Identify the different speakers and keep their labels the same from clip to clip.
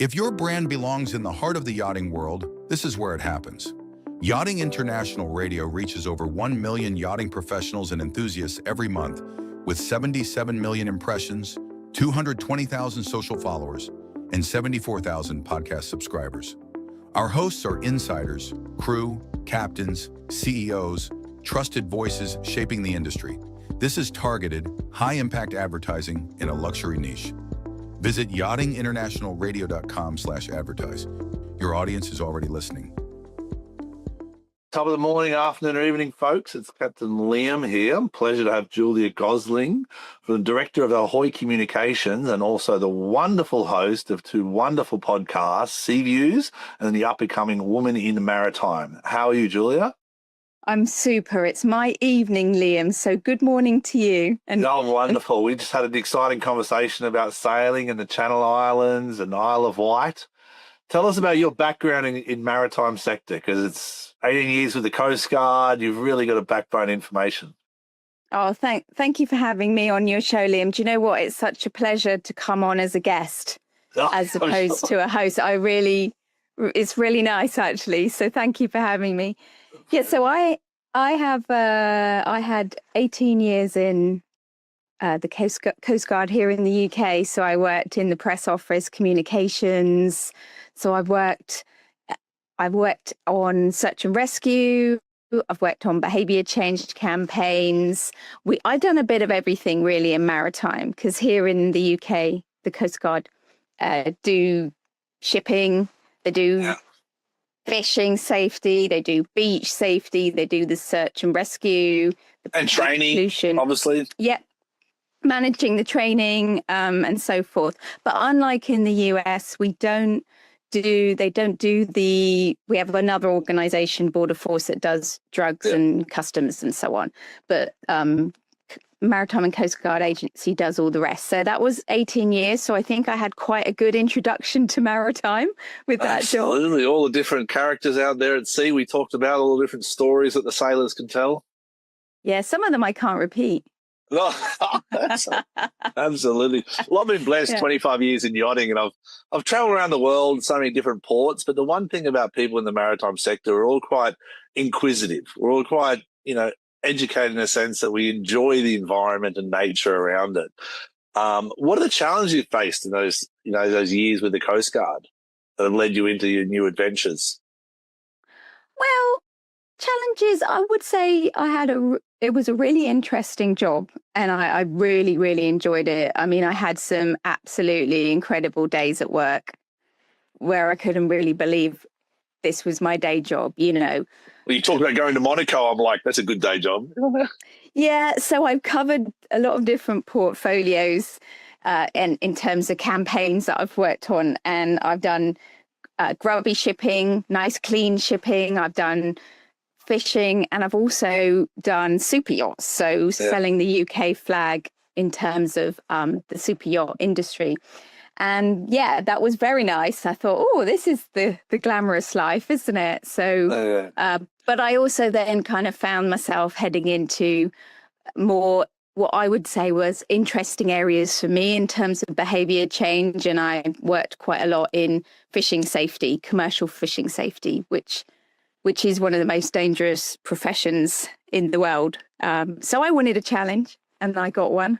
Speaker 1: If your brand belongs in the heart of the yachting world, this is where it happens. Yachting International Radio reaches over 1 million yachting professionals and enthusiasts every month, with 77 million impressions, 220,000 social followers, and 74,000 podcast subscribers. Our hosts are insiders, crew, captains, CEOs, trusted voices shaping the industry. This is targeted, high-impact advertising in a luxury niche. Visit yachtinginternationalradio.com/advertise. Your audience is already listening.
Speaker 2: Top of the morning, afternoon, or evening, folks. It's Captain Liam here. Pleasure to have Julia Gosling, the director of Ahoy Communications, and also the wonderful host of two wonderful podcasts, Sea Views and the up-and-coming Woman in Maritime. How are you, Julia?
Speaker 3: I'm super. It's my evening, Liam. So good morning to you.
Speaker 2: I'm wonderful. We just had an exciting conversation about sailing in the Channel Islands and Isle of Wight. Tell us about your background in maritime sector, because it's 18 years with the Coast Guard. You've really got a backbone information.
Speaker 3: Oh, thank you for having me on your show, Liam. Do you know what? It's such a pleasure to come on as a guest as opposed to a host. It's really nice, actually. So thank you for having me. Yeah, so I had 18 years in the Coast Guard here in the UK. So I worked in the press office, communications. So I've worked on search and rescue. I've worked on behaviour change campaigns. I've done a bit of everything really in maritime, because here in the UK, the Coast Guard do shipping, they do fishing safety, they do beach safety, they do the search and rescue.
Speaker 2: And training, obviously. Yep.
Speaker 3: Managing the training and so forth. But unlike in the US, we have another organization, Border Force, that does drugs and customs and so on. But Maritime and Coast Guard Agency does all the rest. So that was 18 years. So I think I had quite a good introduction to maritime with that job.
Speaker 2: Absolutely. All the different characters out there at sea. We talked about all the different stories that the sailors can tell.
Speaker 3: Yeah, some of them I can't repeat.
Speaker 2: No, absolutely. Well, I've been blessed 25 years in yachting, and I've traveled around the world, so many different ports. But the one thing about people in the maritime sector, we're all quite inquisitive. We're all quite, educated in a sense that we enjoy the environment and nature around it. What are the challenges you faced in those years with the Coast Guard that have led you into your new adventures?
Speaker 3: Well, challenges, I would say it was a really interesting job, and I really, really enjoyed it. I mean, I had some absolutely incredible days at work where I couldn't really believe this was my day job,
Speaker 2: Well, you talked about going to Monaco. I'm like, that's a good day job.
Speaker 3: Yeah, so I've covered a lot of different portfolios and in terms of campaigns that I've worked on, and I've done grubby shipping, nice clean shipping. I've done fishing, and I've also done super yachts, so selling the UK flag in terms of the super yacht industry. And that was very nice. I thought, this is the glamorous life, isn't it? So, but I also then kind of found myself heading into more what I would say was interesting areas for me in terms of behaviour change. And I worked quite a lot in fishing safety, commercial fishing safety, which is one of the most dangerous professions in the world. So I wanted a challenge, and I got one.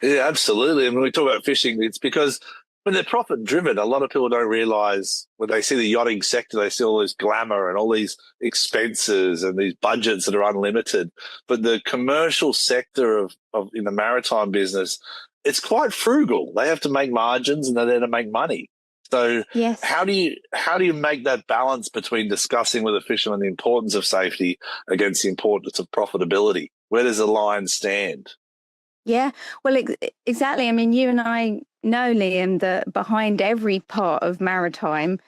Speaker 2: Yeah, absolutely. And when we talk about fishing, it's because when they're profit driven, a lot of people don't realise when they see the yachting sector, they see all this glamour and all these expenses and these budgets that are unlimited. But the commercial sector of in the maritime business, it's quite frugal. They have to make margins, and they're there to make money. So how do you make that balance between discussing with a fisherman the importance of safety against the importance of profitability? Where does the line stand?
Speaker 3: Yeah, well, exactly. I mean, you and I know, Liam, that behind every part of maritime,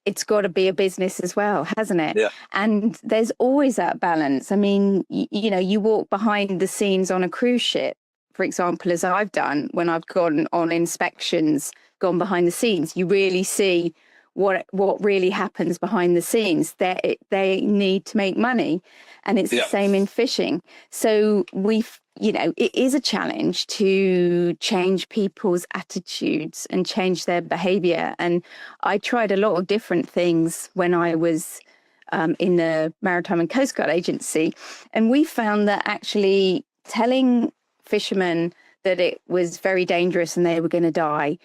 Speaker 3: it's got to be a business as well, hasn't it?
Speaker 2: Yeah.
Speaker 3: And there's always that balance. I mean, you walk behind the scenes on a cruise ship, for example, as I've done when I've gone on inspections, gone behind the scenes, you really see what really happens behind the scenes. They need to make money, and it's the same in fishing. So it is a challenge to change people's attitudes and change their behavior. And I tried a lot of different things when I was in the Maritime and Coast Guard Agency, and we found that actually telling fishermen that it was very dangerous and they were going to die,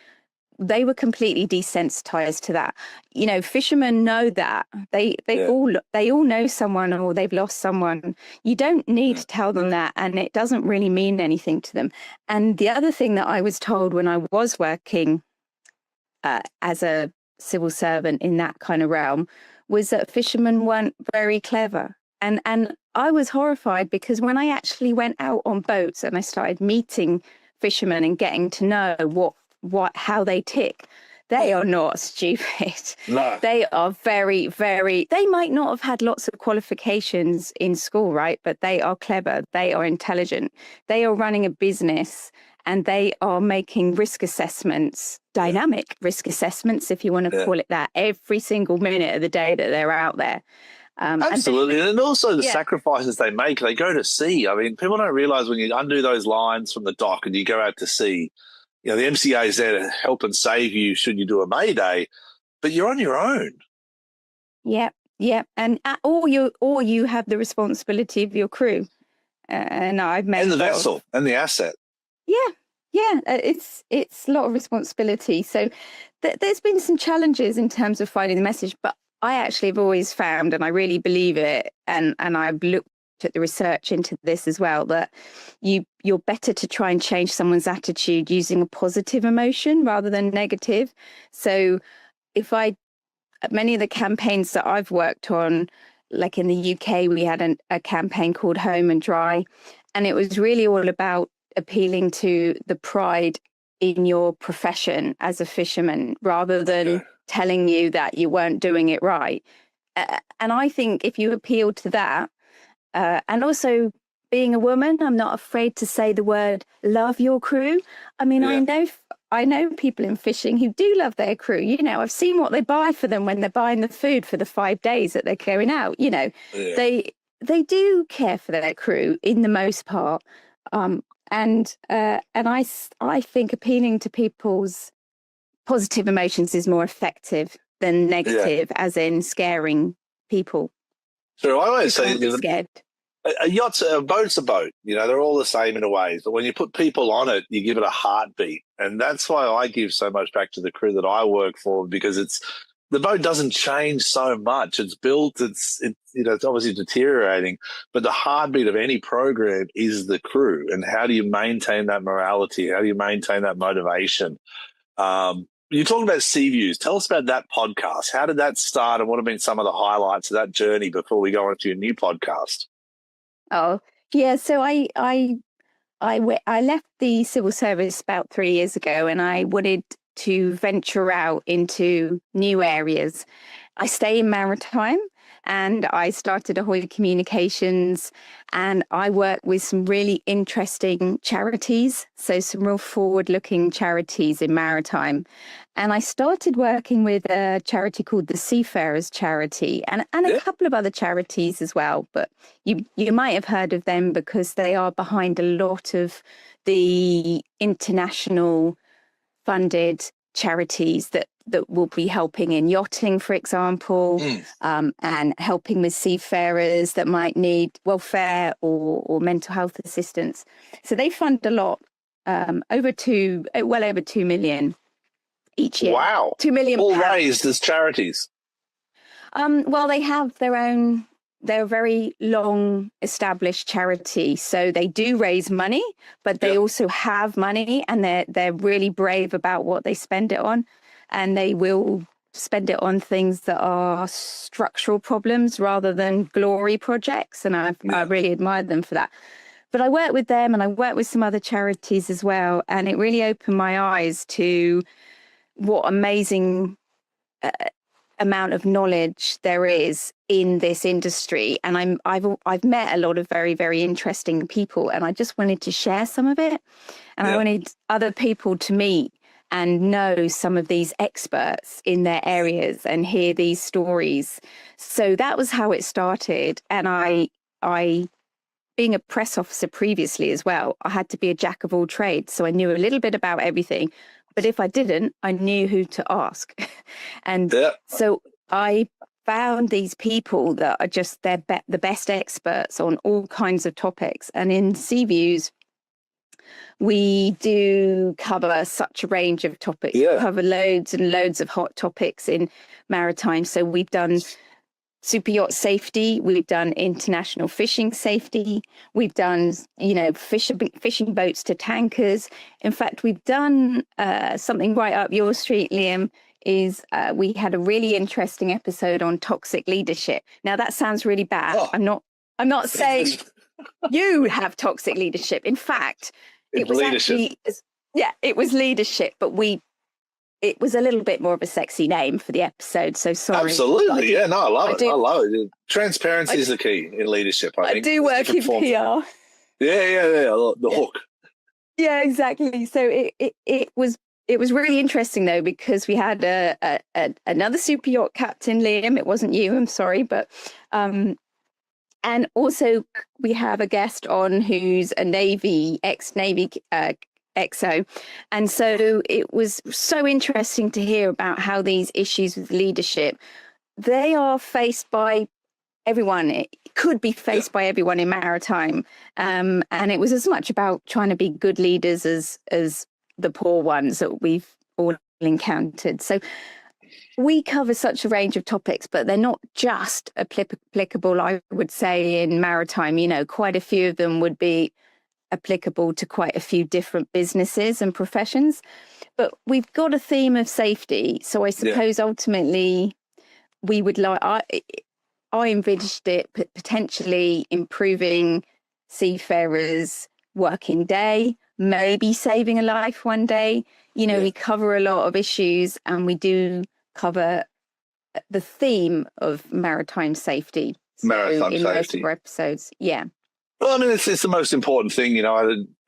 Speaker 3: they were completely desensitized to that. Fishermen know that they all know someone, or they've lost someone. You don't need to tell them that, and it doesn't really mean anything to them. And the other thing that I was told when I was working as a civil servant in that kind of realm was that fishermen weren't very clever. And I was horrified, because when I actually went out on boats and I started meeting fishermen and getting to know how they tick, they are not stupid.
Speaker 2: No.
Speaker 3: They are very, very, they might not have had lots of qualifications in school, right? But they are clever. They are intelligent. They are running a business, and they are making risk assessments, dynamic risk assessments, if you want to call it that, every single minute of the day that they're out there.
Speaker 2: Absolutely. And also the sacrifices they make. They go to sea. I mean, people don't realize when you undo those lines from the dock and you go out to sea, the MCA is there to help and save you should you do a Mayday, but you're on your own.
Speaker 3: Yeah. And or you have the responsibility of your crew. And I've met
Speaker 2: and the vessel and the asset.
Speaker 3: Yeah, it's a lot of responsibility. So there's been some challenges in terms of finding the message, but I actually have always found, and I really believe it, and I've looked at the research into this as well, that you're better to try and change someone's attitude using a positive emotion rather than negative. So many of the campaigns that I've worked on, like in the UK, we had a campaign called Home and Dry, and it was really all about appealing to the pride in your profession as a fisherman, rather than telling you that you weren't doing it right. And I think if you appeal to that, and also being a woman, I'm not afraid to say the word love your crew. I mean, I know people in fishing who do love their crew. I've seen what they buy for them when they're buying the food for the 5 days that they're going out. They do care for their crew in the most part. And I think appealing to people's positive emotions is more effective than negative, as in scaring people.
Speaker 2: So I always say
Speaker 3: scared.
Speaker 2: A boat's a boat. They're all the same in a way. But when you put people on it, you give it a heartbeat. And that's why I give so much back to the crew that I work for, because the boat doesn't change so much. It's built, it's obviously deteriorating, but the heartbeat of any program is the crew. And how do you maintain that morality? How do you maintain that motivation? You talked about Sea Views. Tell us about that podcast. How did that start, and what have been some of the highlights of that journey before we go on to your new podcast?
Speaker 3: Oh, yeah. So I left the civil service about 3 years ago, and I wanted to venture out into new areas. I stay in Maritime, and I started Ahoy Communications, and I work with some really interesting charities, so some real forward-looking charities in Maritime. And I started working with a charity called the Seafarers Charity, and a couple of other charities as well. But you might have heard of them because they are behind a lot of the international funded charities that will be helping in yachting, for example, and helping with seafarers that might need welfare or mental health assistance. So they fund a lot, well over 2 million each year.
Speaker 2: Wow.
Speaker 3: 2 million
Speaker 2: all
Speaker 3: pounds.
Speaker 2: Raised as charities.
Speaker 3: Well, they have their own. They're a very long established charity, so they do raise money, but they also have money, and they're really brave about what they spend it on, and they will spend it on things that are structural problems rather than glory projects, and I really admire them for that. But I work with them, and I work with some other charities as well, and it really opened my eyes to what amazing amount of knowledge there is in this industry. And I've met a lot of very, very interesting people, and I just wanted to share some of it. And I wanted other people to meet and know some of these experts in their areas and hear these stories. So that was how it started. And I being a press officer previously as well, I had to be a jack of all trades. So I knew a little bit about everything, but if I didn't, I knew who to ask. And so I found these people that are just the best experts on all kinds of topics. And in Sea Views, we do cover such a range of topics. We cover loads and loads of hot topics in maritime. So we've done super yacht safety, we've done international fishing safety, we've done, fishing boats to tankers. In fact, we've done something right up your street, Liam, is we had a really interesting episode on toxic leadership. Now that sounds really bad. I'm not saying you have toxic leadership. In fact, it was leadership, but it was a little bit more of a sexy name for the episode, so sorry.
Speaker 2: Absolutely, I love it. I love it. Transparency is the key in leadership, I think.
Speaker 3: I do work in PR.
Speaker 2: The hook.
Speaker 3: Yeah, exactly. So it was really interesting though, because we had another super yacht captain, Liam. It wasn't you, I'm sorry, but and also we have a guest on who's a ex-Navy XO. And so it was so interesting to hear about how these issues with leadership, they are faced by everyone. It could be faced by everyone in maritime. And it was as much about trying to be good leaders as the poor ones that we've all encountered. So we cover such a range of topics, but they're not just applicable, I would say, in maritime. Quite a few of them would be applicable to quite a few different businesses and professions, but we've got a theme of safety. So I suppose ultimately we would I envisaged it potentially improving seafarers' working day, maybe saving a life one day. We cover a lot of issues, and we do cover the theme of maritime safety. In most of our episodes.
Speaker 2: Well, I mean, it's the most important thing.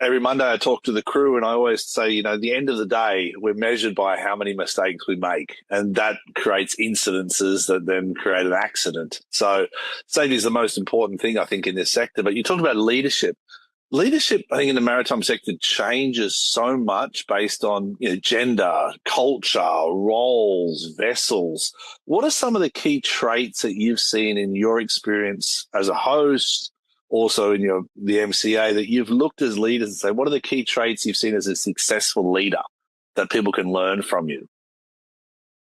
Speaker 2: Every Monday I talk to the crew, and I always say, at the end of the day, we're measured by how many mistakes we make, and that creates incidences that then create an accident. So safety is the most important thing, I think, in this sector. But you talked about leadership. Leadership, I think, in the maritime sector changes so much based on gender, culture, roles, vessels. What are some of the key traits that you've seen in your experience as a host, also in the MCA, that you've looked as leaders and say, what are the key traits you've seen as a successful leader that people can learn from you?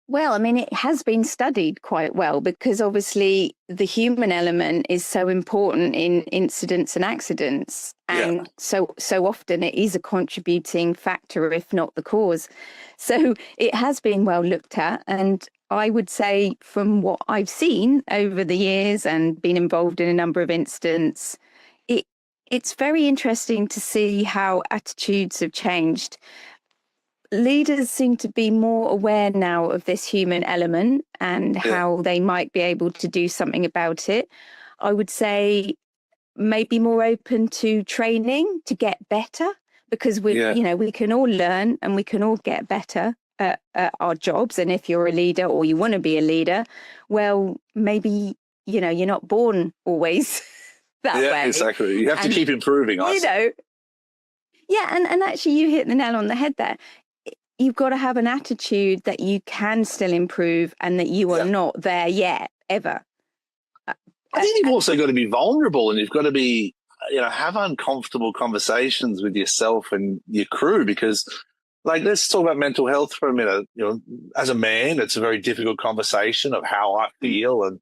Speaker 3: Well, I mean, it has been studied quite well, because obviously the human element is so important in incidents and accidents. And so often it is a contributing factor, if not the cause. So it has been well looked at. And I would say, from what I've seen over the years and been involved in a number of incidents, it's very interesting to see how attitudes have changed. Leaders seem to be more aware now of this human element and how they might be able to do something about it. I would say maybe more open to training to get better, because we can all learn and we can all get better at our jobs. And if you're a leader or you want to be a leader, well, maybe, you're not born always that way.
Speaker 2: Yeah, exactly. You have to keep improving.
Speaker 3: And actually you hit the nail on the head there. You've got to have an attitude that you can still improve and that you are not there yet, ever.
Speaker 2: I think you've also got to be vulnerable, and you've got to be, have uncomfortable conversations with yourself and your crew, because, let's talk about mental health for a minute. As a man, it's a very difficult conversation of how I feel and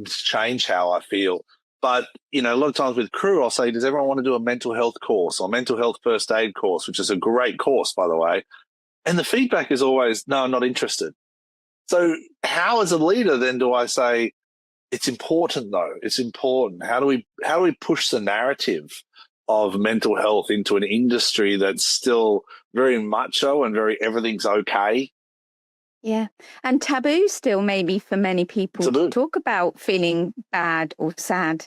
Speaker 2: change how I feel. But, a lot of times with crew, I'll say, does everyone want to do a mental health course or mental health first aid course, which is a great course, by the way. And the feedback is always, no, I'm not interested. So how, as a leader, then do I say, it's important though? It's important. How do we push the narrative of mental health into an industry that's still very macho and very everything's okay?
Speaker 3: Yeah. And taboo still, maybe, for many people to talk about feeling bad or sad.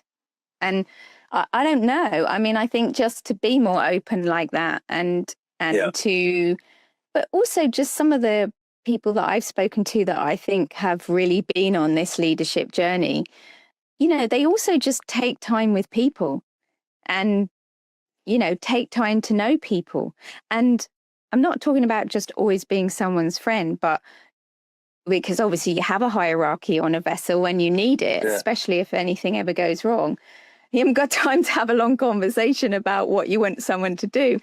Speaker 3: And I don't know. I mean, I think just to be more open like that and to But also just some of the people that I've spoken to that I think have really been on this leadership journey, they also just take time with people and, take time to know people. And I'm not talking about just always being someone's friend, but because obviously you have a hierarchy on a vessel when you need it, especially if anything ever goes wrong. You haven't got time to have a long conversation about what you want someone to do.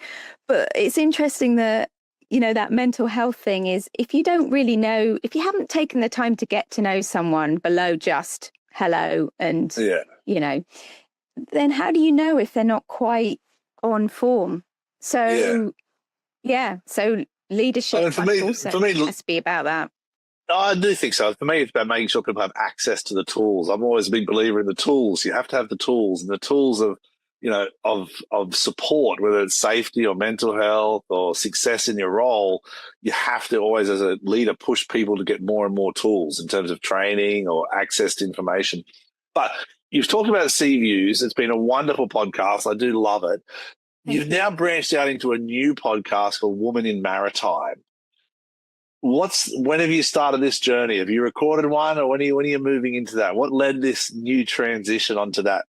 Speaker 3: But it's interesting that, that mental health thing is, if you don't really know, if you haven't taken the time to get to know someone below just hello and, then how do you know if they're not quite on form? So, so leadership also has to be about that.
Speaker 2: I do think so. For me, it's about making sure people have access to the tools. I'm always a big believer in the tools. You have to have the tools, and the tools of, of support, whether it's safety or mental health or success in your role. You have to always, as a leader, push people to get more and more tools in terms of training or access to information. But you've talked about Sea Views. It's been a wonderful podcast. I do love it. You've now branched out into a new podcast called Woman in Maritime. When have you started this journey? Have you recorded one, or when are you moving into that? What led this new transition onto that?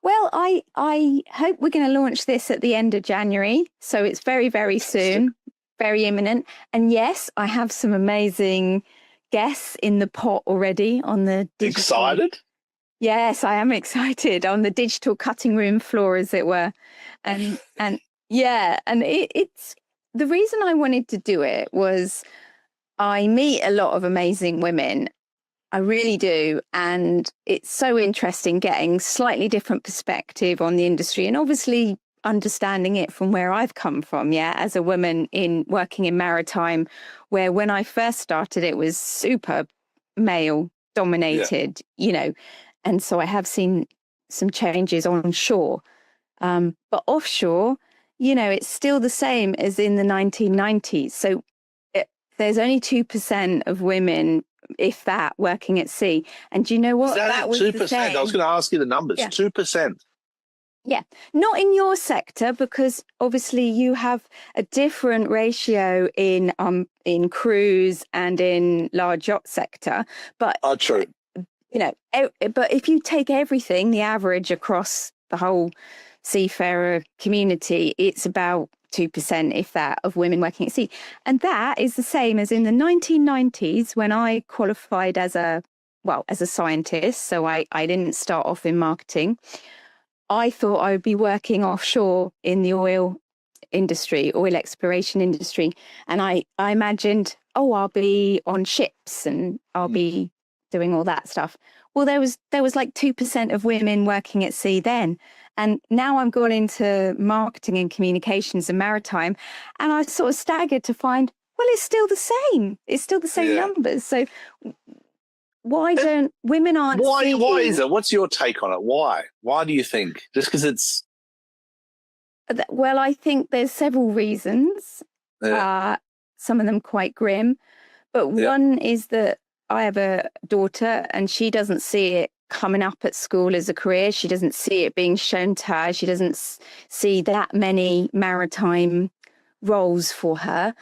Speaker 3: Well, I hope we're going to launch this at the end of January. So it's very, very soon, very imminent. And yes, I have some amazing guests in the pot already on the digital.
Speaker 2: Excited?
Speaker 3: Yes, I am excited, on the digital cutting room floor, as it were. And it's the reason I wanted to do it was I meet a lot of amazing women. I really do. And it's so interesting getting slightly different perspective on the industry, and obviously understanding it from where I've come from, as a woman working in maritime, where when I first started, it was super male dominated, and so I have seen some changes on shore. But offshore, it's still the same as in the 1990s. So there's only 2% of women, if that, working at sea. And do you know what?
Speaker 2: That was 2%. I was going to ask you the numbers. 2%.
Speaker 3: Yeah, not in your sector, because obviously you have a different ratio in cruise and in large yacht sector. But
Speaker 2: true.
Speaker 3: But if you take everything, the average across the whole seafarer community, it's about 2%, if that, of women working at sea. And that is the same as in the 1990s when I qualified as a scientist. So I didn't start off in marketing. I thought I would be working offshore in the oil exploration industry. And I imagined, I'll be on ships and I'll be doing all that stuff. Well, there was like 2% of women working at sea then. And now I'm gone into marketing and communications and maritime, and I sort of staggered to find, well, it's still the same. It's still the same numbers. So why don't women aren't seeing...
Speaker 2: Why is it? What's your take on it? Why? Why do you think? Just because it's...
Speaker 3: Well, I think there's several reasons. Some of them quite grim. But one is that I have a daughter and she doesn't see it coming up at school as a career. She doesn't see it being shown to her. She doesn't see that many maritime roles for her.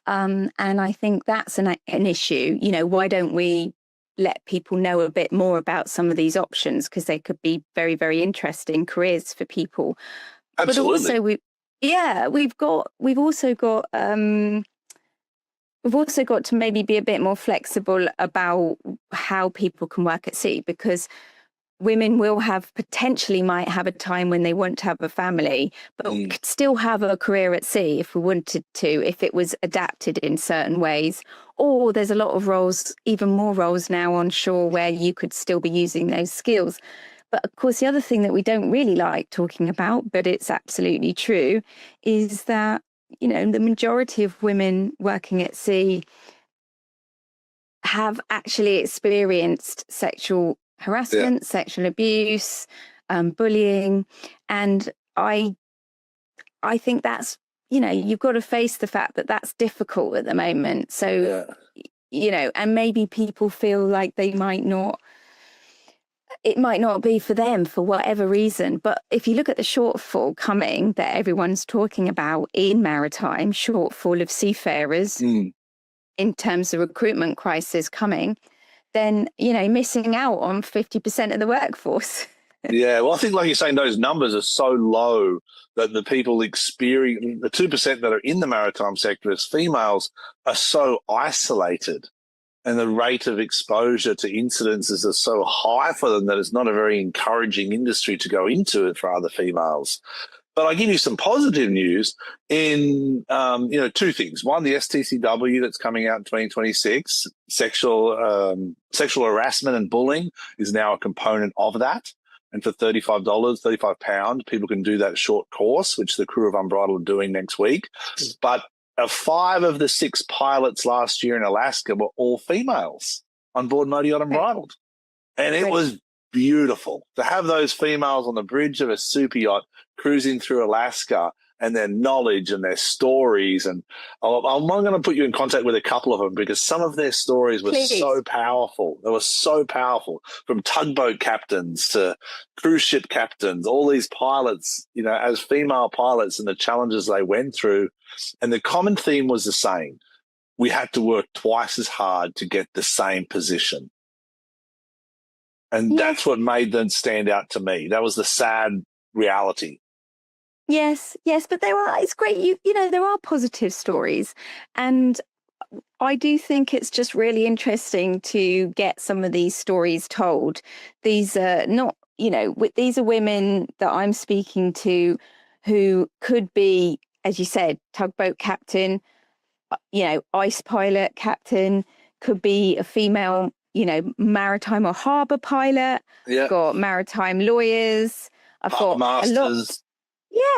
Speaker 3: And I think that's an issue. Why don't we let people know a bit more about some of these options? Because they could be very, very interesting careers for people.
Speaker 2: Absolutely.
Speaker 3: But also we've also got to maybe be a bit more flexible about how people can work at sea, because women might have a time when they want to have a family, but could still have a career at sea if we wanted to, if it was adapted in certain ways. Or there's a lot of roles, even more roles now on shore, where you could still be using those skills. But of course, the other thing that we don't really like talking about, but it's absolutely true, is that the majority of women working at sea have actually experienced sexual harassment, sexual abuse, bullying. And I think that's, you've got to face the fact that that's difficult at the moment. So, and maybe people feel like they might not, it might not be for them for whatever reason. But if you look at the shortfall coming that everyone's talking about in maritime, shortfall of seafarers in terms of recruitment crisis coming, then, missing out on 50% of the workforce.
Speaker 2: Yeah, well, I think, like you're saying, those numbers are so low that the people experience, the 2% that are in the maritime sector as females, are so isolated, and the rate of exposure to incidences is so high for them that it's not a very encouraging industry to go into for other females. But I give you some positive news in, two things. One, the STCW that's coming out in 2026, sexual harassment and bullying is now a component of that. And for £35, people can do that short course, which the crew of Unbridled are doing next week. But 5 of the 6 pilots last year in Alaska were all females on board Motor Yacht Unbridled. And it was beautiful to have those females on the bridge of a super yacht cruising through Alaska, and their knowledge and their stories. And I'm going to put you in contact with a couple of them, because some of their stories were so powerful. They were so powerful, from tugboat captains to cruise ship captains, all these pilots, as female pilots, and the challenges they went through. And the common theme was the same. We had to work twice as hard to get the same position. And that's what made them stand out to me. That was the sad reality.
Speaker 3: Yes, but it's great. There are positive stories. And I do think it's just really interesting to get some of these stories told. These are not, these are women that I'm speaking to who could be, as you said, tugboat captain, ice pilot captain, could be a female, maritime or harbour pilot.
Speaker 2: Yeah.
Speaker 3: Got maritime lawyers. I've got
Speaker 2: masters.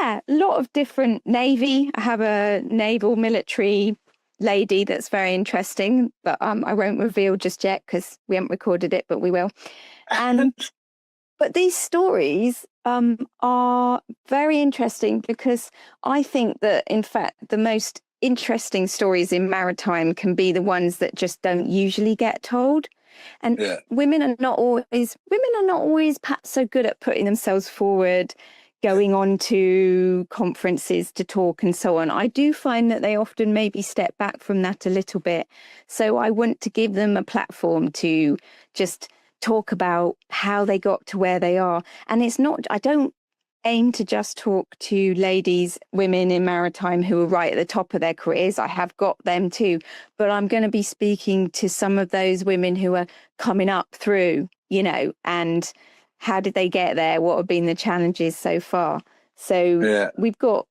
Speaker 3: a lot of different Navy. I have a naval military lady that's very interesting, but I won't reveal just yet because we haven't recorded it, but we will. And but these stories are very interesting, because I think that, in fact, the most interesting stories in maritime can be the ones that just don't usually get told. And women are not always perhaps so good at putting themselves forward, going on to conferences to talk and so on. I do find that they often maybe step back from that a little bit. So I want to give them a platform to just talk about how they got to where they are. And I don't aim to just talk to women in maritime who are right at the top of their careers. I have got them too, but I'm going to be speaking to some of those women who are coming up through, and how did they get there? What have been the challenges so far? So we've got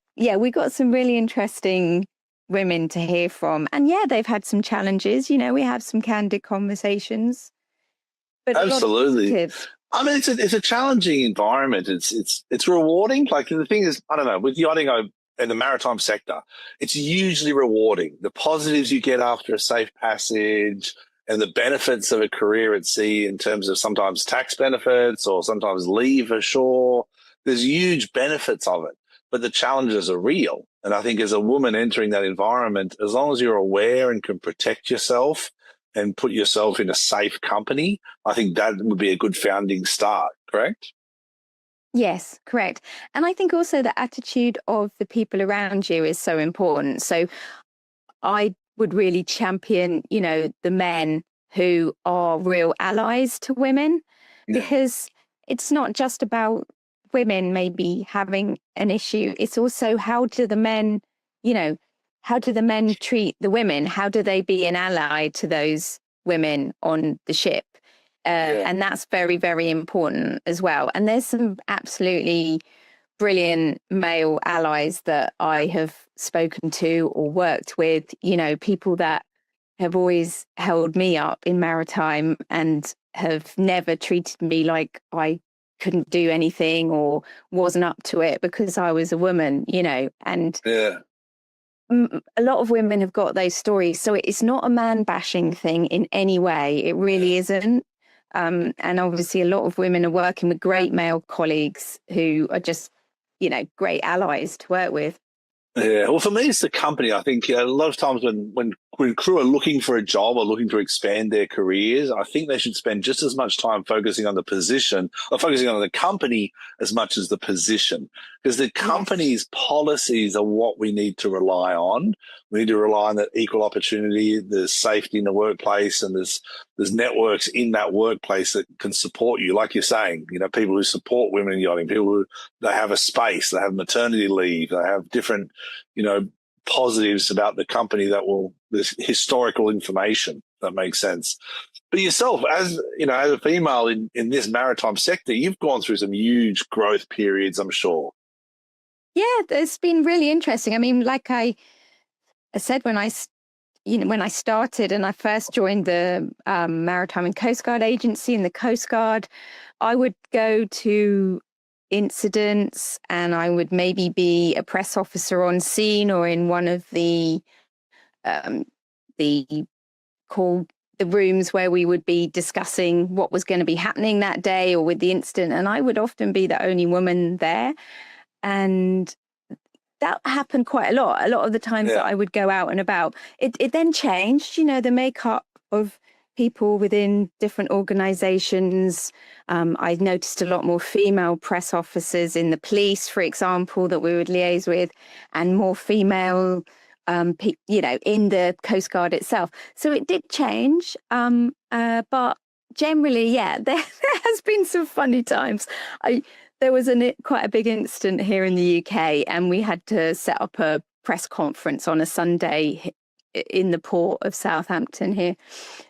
Speaker 3: some really interesting women to hear from. And they've had some challenges. We have some candid conversations. But
Speaker 2: absolutely. I mean, it's a challenging environment. It's rewarding. Like, the thing is, I don't know, with yachting in the maritime sector, it's usually rewarding. The positives you get after a safe passage, and the benefits of a career at sea in terms of sometimes tax benefits or sometimes leave ashore. There's huge benefits of it, but the challenges are real. And I think as a woman entering that environment, as long as you're aware and can protect yourself and put yourself in a safe company, I think that would be a good founding start, correct?
Speaker 3: Yes, correct. And I think also the attitude of the people around you is so important. So I would really champion, the men who are real allies to women, because it's not just about women maybe having an issue. It's also, how do the men treat the women? How do they be an ally to those women on the ship? And that's very, very important as well. And there's some absolutely brilliant male allies that I have spoken to or worked with, people that have always held me up in maritime and have never treated me like I couldn't do anything or wasn't up to it because I was a woman, and a lot of women have got those stories. So it's not a man bashing thing in any way. It really isn't. And obviously a lot of women are working with great male colleagues who are just, great allies to work with.
Speaker 2: Yeah, well, for me, it's the company. I think a lot of times when crew are looking for a job or looking to expand their careers, I think they should spend just as much time focusing on the position or focusing on the company as much as the position, because the company's policies are what we need to rely on. We need to rely on that equal opportunity, there's safety in the workplace, and there's networks in that workplace that can support you. Like you're saying, people who support women in yachting, people who they have a space, they have maternity leave, they have different, positives about the company there's historical information that makes sense. But yourself, as a female in this maritime sector, you've gone through some huge growth periods, I'm sure.
Speaker 3: Yeah, it's been really interesting. I mean, like I said, when I started and I first joined the Maritime and Coast Guard Agency in the Coast Guard, I would go to incidents and I would maybe be a press officer on scene or in one of the rooms where we would be discussing what was going to be happening that day or with the incident. And I would often be the only woman there. And that happened quite a lot. A lot of the times that I would go out and about, it then changed, the makeup of people within different organizations. I noticed a lot more female press officers in the police, for example, that we would liaise with, and more female, in the Coast Guard itself. So it did change. But generally, there has been some funny times. There was quite a big incident here in the UK, and we had to set up a press conference on a Sunday in the port of Southampton here.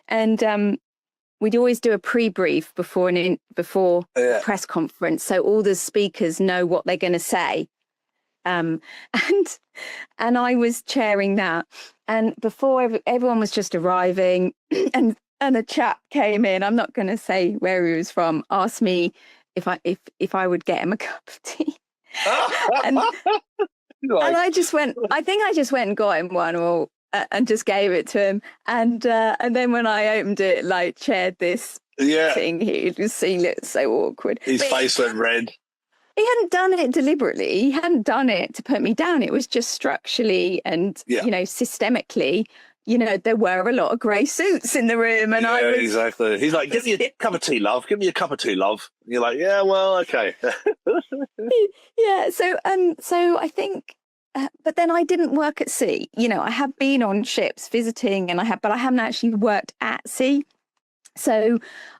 Speaker 3: And we'd always do a pre-brief before a press conference, so all the speakers know what they're going to say. And I was chairing that. And before everyone was just arriving, and a chap came in, I'm not going to say where he was from, asked me if I would get him a cup of tea. and I just went and got him one and just gave it to him. And then when I opened it, chaired this thing, he just looked so awkward.
Speaker 2: His face went red.
Speaker 3: He hadn't done it deliberately. He hadn't done it to put me down. It was just structurally and, systemically, there were a lot of grey suits in the room. And I was...
Speaker 2: exactly. He's like, give me a cup of tea, love. Give me a cup of tea, love. And you're like, yeah, well, okay.
Speaker 3: Yeah. So I think, but then I didn't work at sea. I have been on ships visiting but I haven't actually worked at sea. So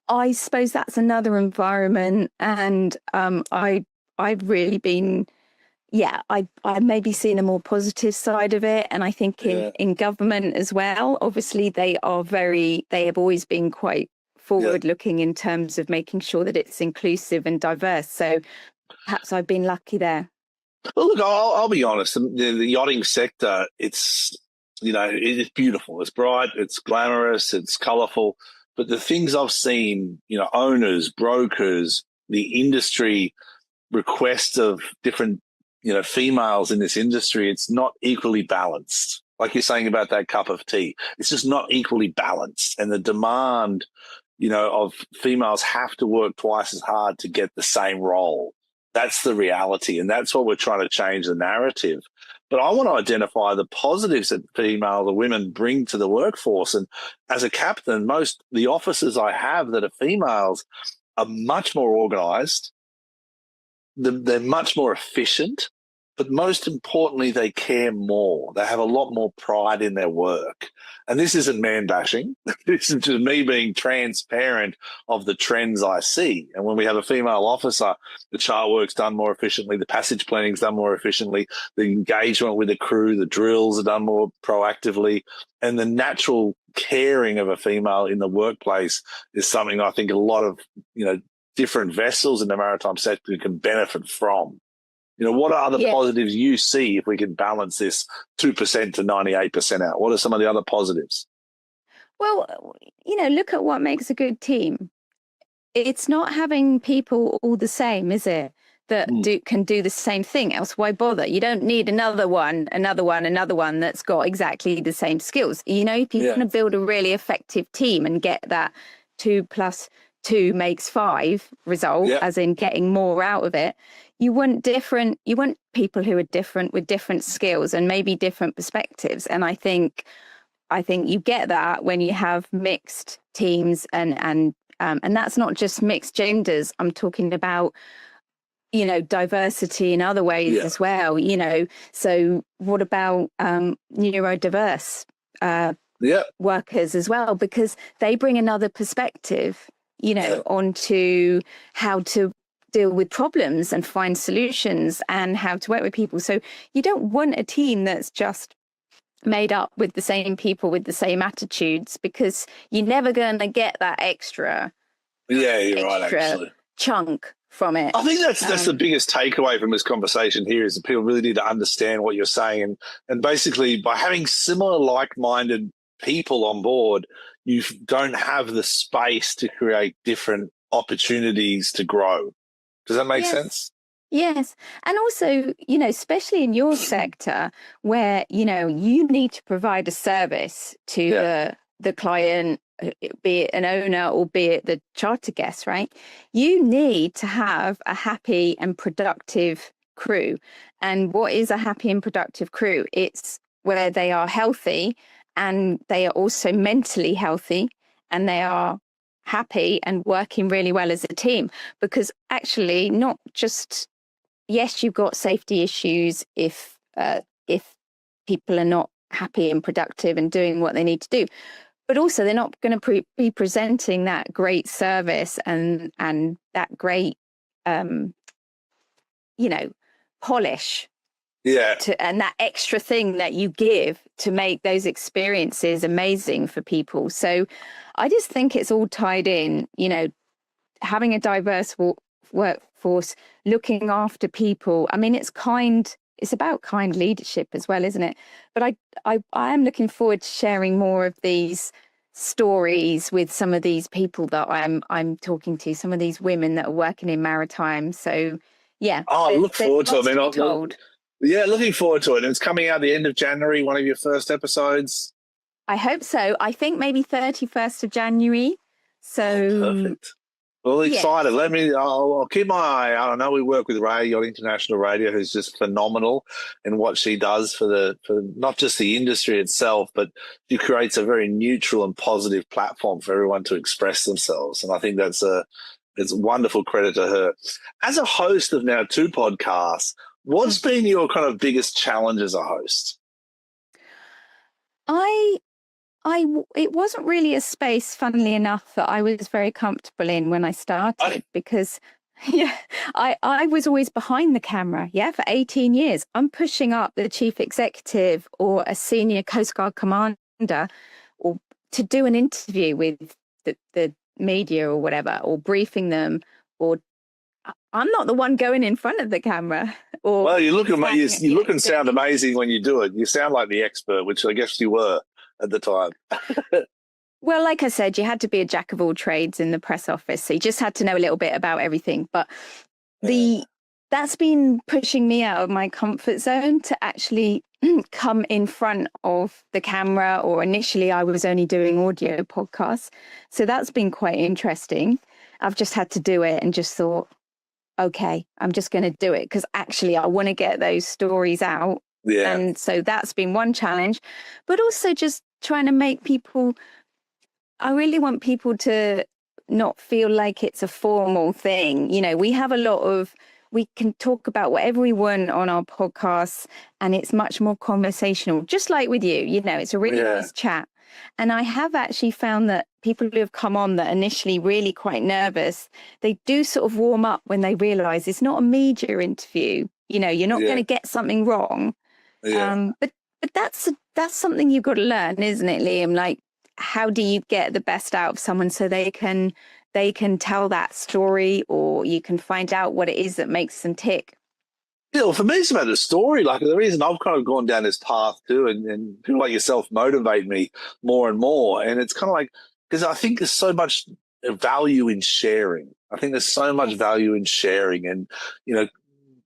Speaker 3: I suppose that's another environment. And I've really been, I've maybe seen a more positive side of it. And I think in government as well, obviously they have always been quite forward looking in terms of making sure that it's inclusive and diverse. So perhaps I've been lucky there.
Speaker 2: Well, look, I'll be honest. The yachting sector, it's beautiful. It's bright, it's glamorous, it's colourful. But the things I've seen, owners, brokers, the industry request of different, females in this industry, it's not equally balanced. Like you're saying about that cup of tea, it's just not equally balanced. And the demand, of females have to work twice as hard to get the same role. That's the reality. And that's what we're trying to change the narrative. But I want to identify the positives that the women bring to the workforce. And as a captain, the officers I have that are females are much more organised. They're much more efficient, but most importantly, they care more. They have a lot more pride in their work. And this isn't man bashing. This is just me being transparent of the trends I see. And when we have a female officer, the chart work's done more efficiently, the passage planning's done more efficiently, the engagement with the crew, the drills are done more proactively, and the natural caring of a female in the workplace is something I think a lot of, different vessels in the maritime sector can benefit from. What are other positives you see if we can balance this 2% to 98% out? What are some of the other positives?
Speaker 3: Well, look at what makes a good team. It's not having people all the same, is it? That can do the same thing. Else, why bother? You don't need another one that's got exactly the same skills. If you want to build a really effective team and get that 2 + 2 makes 5 result, as in getting more out of it. You want people who are different with different skills and maybe different perspectives. And I think you get that when you have mixed teams, and that's not just mixed genders. I'm talking about, diversity in other ways as well, So what about neurodiverse workers as well? Because they bring another perspective, onto how to deal with problems and find solutions and how to work with people. So you don't want a team that's just made up with the same people with the same attitudes, because you're never going to get that extra
Speaker 2: right, actually.
Speaker 3: chunk from it.
Speaker 2: I think that's the biggest takeaway from this conversation here, is that people really need to understand what you're saying. And basically, by having similar like-minded people on board, you don't have the space to create different opportunities to grow. Does that make sense?
Speaker 3: Yes. And also, especially in your sector where, you need to provide a service to the client, be it an owner or be it the charter guest, right? You need to have a happy and productive crew. And what is a happy and productive crew? It's where they are healthy and they are also mentally healthy and they are happy and working really well as a team. Because actually, not just, yes, you've got safety issues if people are not happy and productive and doing what they need to do, but also they're not going to be presenting that great service and that great polish and that extra thing that you give to make those experiences amazing for people. So I just think it's all tied in, having a diverse workforce, looking after people. I mean, it's about kind leadership as well, isn't it? But I am looking forward to sharing more of these stories with some of these people that I'm talking to, some of these women that are working in Maritime. So
Speaker 2: I look forward to it. Looking forward to it. And it's coming out the end of January, one of your first episodes.
Speaker 3: I hope so. I think maybe 31st of January. So
Speaker 2: perfect. Well, excited. I'll keep my eye out. I know we work with Ray on International Radio, who's just phenomenal in what she does for not just the industry itself, but she creates a very neutral and positive platform for everyone to express themselves. And I think it's wonderful credit to her. As a host of now 2 podcasts, what's been your kind of biggest challenge as a host?
Speaker 3: It wasn't really a space, funnily enough, that I was very comfortable in when I started, because I was always behind the camera, for 18 years. I'm pushing up the chief executive or a senior Coast Guard commander or to do an interview with the media or whatever, or briefing them, or I'm not the one going in front of the camera.
Speaker 2: Well, you look and sound amazing when you do it. You sound like the expert, which I guess you were at the time.
Speaker 3: Well, like I said, you had to be a jack of all trades in the press office. So you just had to know a little bit about everything. But that's been pushing me out of my comfort zone to actually come in front of the camera, or initially I was only doing audio podcasts. So that's been quite interesting. I've just had to do it and just thought, okay, I'm just going to do it because actually I want to get those stories out. Yeah. And so that's been one challenge, but also just trying to make I really want people to not feel like it's a formal thing. We have we can talk about whatever we want on our podcasts, and it's much more conversational, just like with you, it's a really nice chat. And I have actually found that people who have come on that initially really quite nervous, they do sort of warm up when they realize it's not a media interview. You're not going to get something wrong. Yeah. But that's something you've got to learn, isn't it, Liam? Like, how do you get the best out of someone so they can tell that story, or you can find out what it is that makes them tick?
Speaker 2: Yeah, well, for me, it's about the story. Like, the reason I've kind of gone down this path too, and people like yourself motivate me more and more. And it's kind of like, because I think there's so much value in sharing. I think there's so much value in sharing and,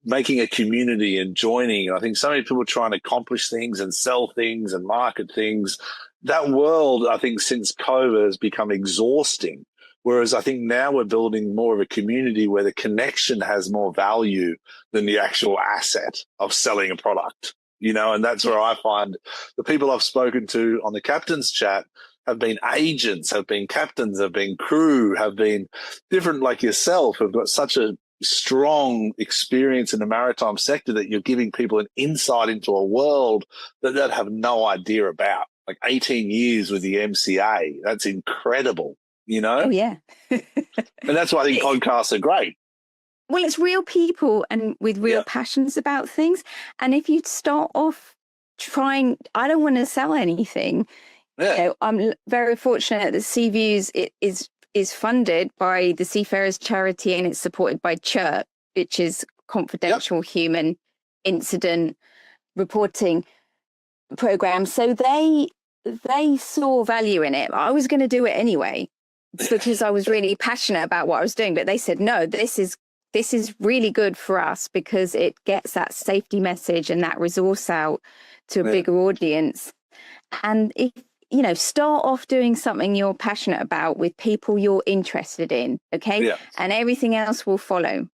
Speaker 2: making a community and joining. And I think so many people are trying to accomplish things and sell things and market things. That world, I think, since COVID has become exhausting Whereas I think now we're building more of a community where the connection has more value than the actual asset of selling a product, and that's where I find the people I've spoken to on the captain's chat have been agents, have been captains, have been crew, have been different like yourself, have got such a strong experience in the maritime sector that you're giving people an insight into a world that they'd have no idea about. Like 18 years with the MCA, that's incredible.
Speaker 3: Oh, yeah.
Speaker 2: And that's why I think podcasts are great.
Speaker 3: Well, it's real people and with real passions about things. And if you start off trying, I don't want to sell anything.
Speaker 2: Yeah.
Speaker 3: I'm very fortunate that Sea Views is funded by the Seafarers Charity, and it's supported by CHIRP, which is Confidential Human Incident Reporting Program. So they saw value in it. I was going to do it anyway because I was really passionate about what I was doing. But they said, no, this is really good for us because it gets that safety message and that resource out to a bigger audience. And if start off doing something you're passionate about with people you're interested in, okay? Yeah. And everything else will follow.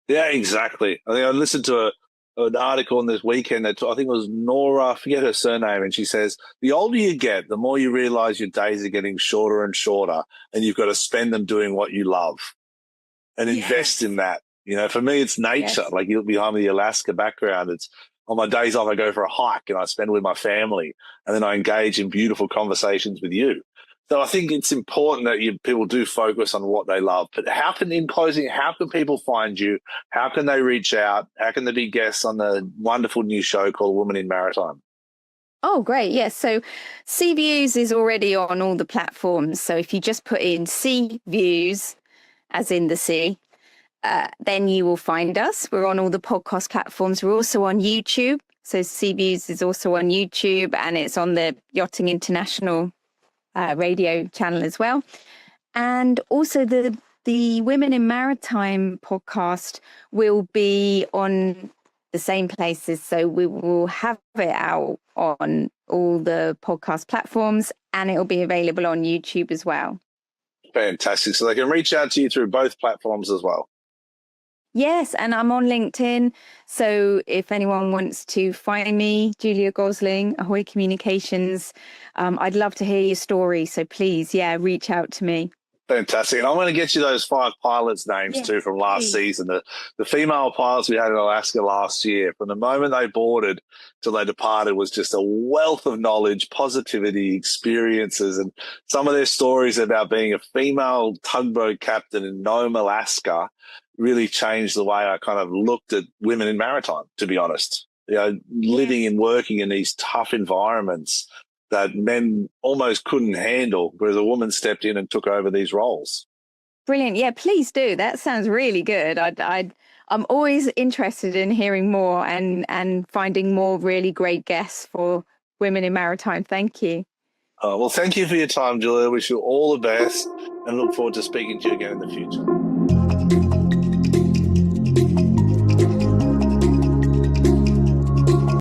Speaker 2: Yeah, exactly. I think I listened to an article on this weekend that I think it was Nora, I forget her surname, and she says, the older you get, the more you realize your days are getting shorter and shorter, and you've got to spend them doing what you love and invest in that. For me, it's nature. Yes. Like, you look behind me, the Alaska background, it's on my days off, I go for a hike and I spend with my family, and then I engage in beautiful conversations with you. So I think it's important that people do focus on what they love. But in closing, how can people find you? How can they reach out? How can they be guests on the wonderful new show called Women in Maritime?
Speaker 3: Oh, great. Yes. So Sea Views is already on all the platforms. So if you just put in Sea Views, as in the sea, then you will find us. We're on all the podcast platforms. We're also on YouTube. So Sea Views is also on YouTube, and it's on the Yachting International radio channel as well. And also the Women in Maritime podcast will be on the same places. So we will have it out on all the podcast platforms, and it will be available on YouTube as well.
Speaker 2: Fantastic. So they can reach out to you through both platforms as well.
Speaker 3: Yes, and I'm on LinkedIn. So if anyone wants to find me, Julia Gosling, Ahoy Communications, I'd love to hear your story. So please, reach out to me.
Speaker 2: Fantastic. And I'm going to get you those 5 pilots' names too from last season. The female pilots we had in Alaska last year, from the moment they boarded till they departed, was just a wealth of knowledge, positivity, experiences, and some of their stories about being a female tugboat captain in Nome, Alaska, really changed the way I kind of looked at women in maritime, to be honest. Living and working in these tough environments that men almost couldn't handle, whereas a woman stepped in and took over these roles.
Speaker 3: Brilliant. Yeah, please do. That sounds really good. I'm always interested in hearing more and finding more really great guests for Women in Maritime. Thank you.
Speaker 2: Well, thank you for your time, Julia. Wish you all the best and look forward to speaking to you again in the future.